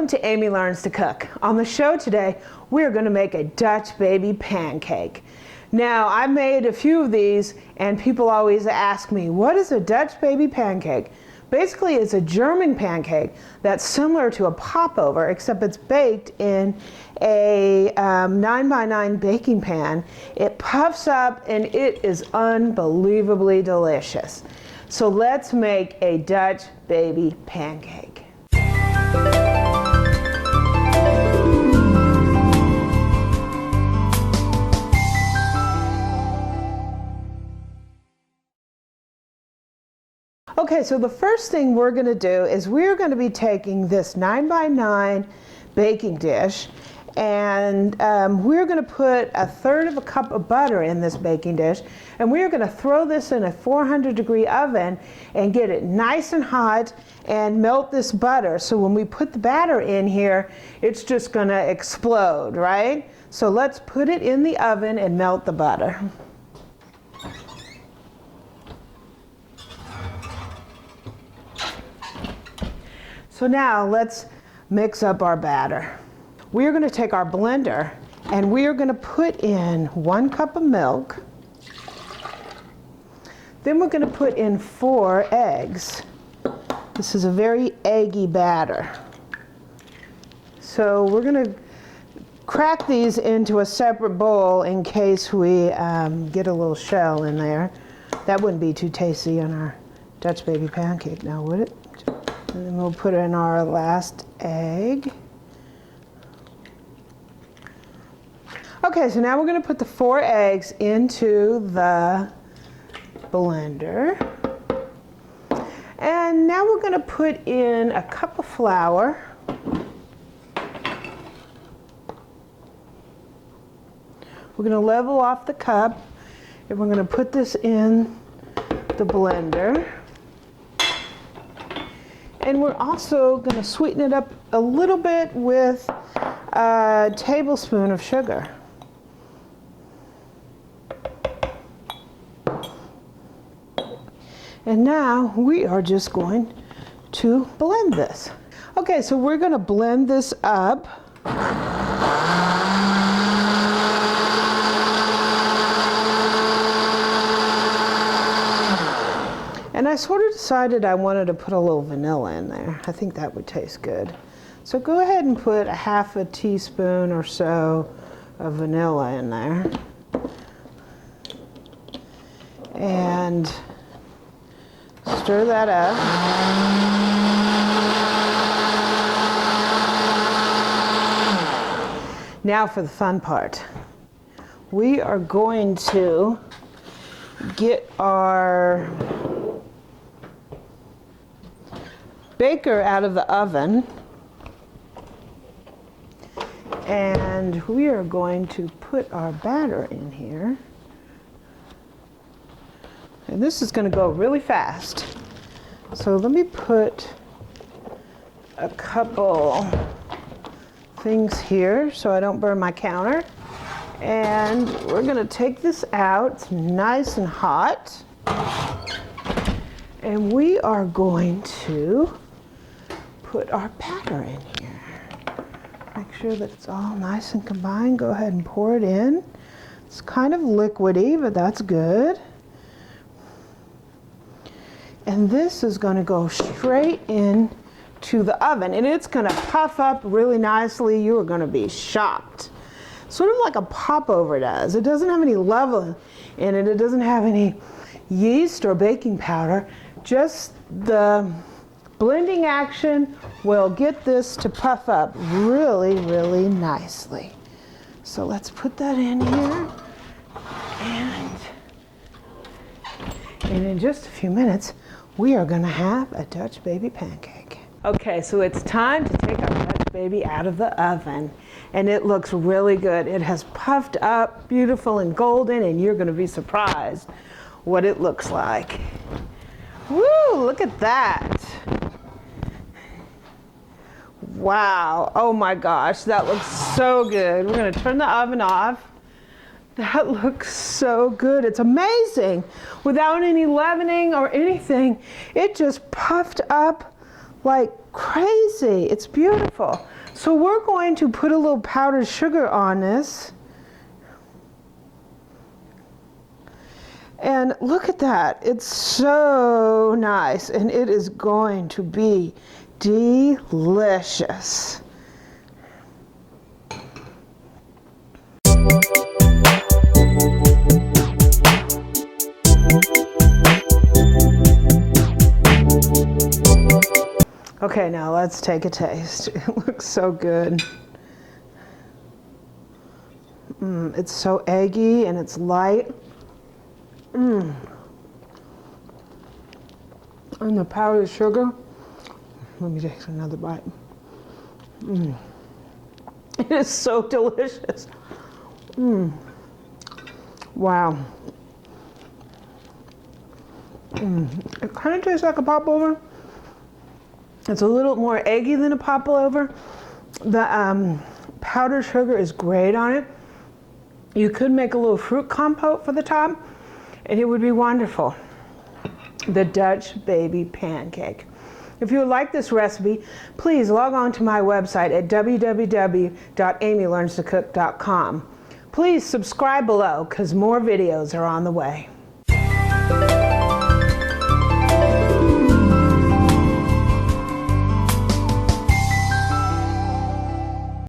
Welcome to Amy Learns to Cook. On the show today, we're going to make a Dutch baby pancake. Now, I made a few of these and people always ask me, what is a Dutch baby pancake? Basically, it's a German pancake that's similar to a popover, except it's baked in a 9x9 baking pan. It puffs up and it is unbelievably delicious. So let's make a Dutch baby pancake. Okay, so the first thing we're going to do is we're going to be taking this 9x9 baking dish and we're going to put 1/3 cup of butter in this baking dish, and we're going to throw this in a 400-degree oven and get it nice and hot and melt this butter. So when we put the batter in here, it's just going to explode, right? So let's put it in the oven and melt the butter. So now let's mix up our batter. We're going to take our blender and we are going to put in 1 cup of milk. Then we're going to put in 4 eggs. This is a very eggy batter. So we're going to crack these into a separate bowl in case we get a little shell in there. That wouldn't be too tasty on our Dutch baby pancake now, would it? And then we'll put in our last egg. Okay, so now we're going to put the 4 eggs into the blender. And now we're going to put in a cup of flour. We're going to level off the cup and we're going to put this in the blender. And we're also going to sweeten it up a little bit with a tablespoon of sugar. And now we are just going to blend this. Okay, so we're going to blend this up. And I sort of decided I wanted to put a little vanilla in there. I think that would taste good. So go ahead and put a 1/2 teaspoon or so of vanilla in there. And stir that up. Now for the fun part. We are going to get our baker out of the oven, and we are going to put our batter in here. And this is going to go really fast. So let me put a couple things here so I don't burn my counter. And we're going to take this out. It's nice and hot. And we are going to put our batter in here. Make sure that it's all nice and combined. Go ahead and pour it in. It's kind of liquidy, but that's good. And this is going to go straight in to the oven, and it's going to puff up really nicely. You are going to be shocked. Sort of like a popover does. It doesn't have any leaven in it. It doesn't have any yeast or baking powder. Just the blending action will get this to puff up really, really nicely. So let's put that in here. And in just a few minutes, we are going to have a Dutch baby pancake. Okay, so it's time to take our Dutch baby out of the oven. And it looks really good. It has puffed up, beautiful and golden, and you're going to be surprised what it looks like. Woo, look at that. Wow, oh my gosh, that looks so good. We're going to turn the oven off. That looks so good. It's amazing. Without any leavening or anything, it just puffed up like crazy. It's beautiful. So we're going to put a little powdered sugar on this. And look at that. It's so nice, and it is going to be delicious. Okay, now let's take a taste. It looks so good. It's so eggy and it's light. And the powdered sugar. Let me take another bite. It is so delicious. Wow. It kind of tastes like a popover. It's a little more eggy than a popover. The powdered sugar is great on it. You could make a little fruit compote for the top, and it would be wonderful. The Dutch Baby Pancake. If you would like this recipe, please log on to my website at www.amylearnstocook.com. Please subscribe below because more videos are on the way.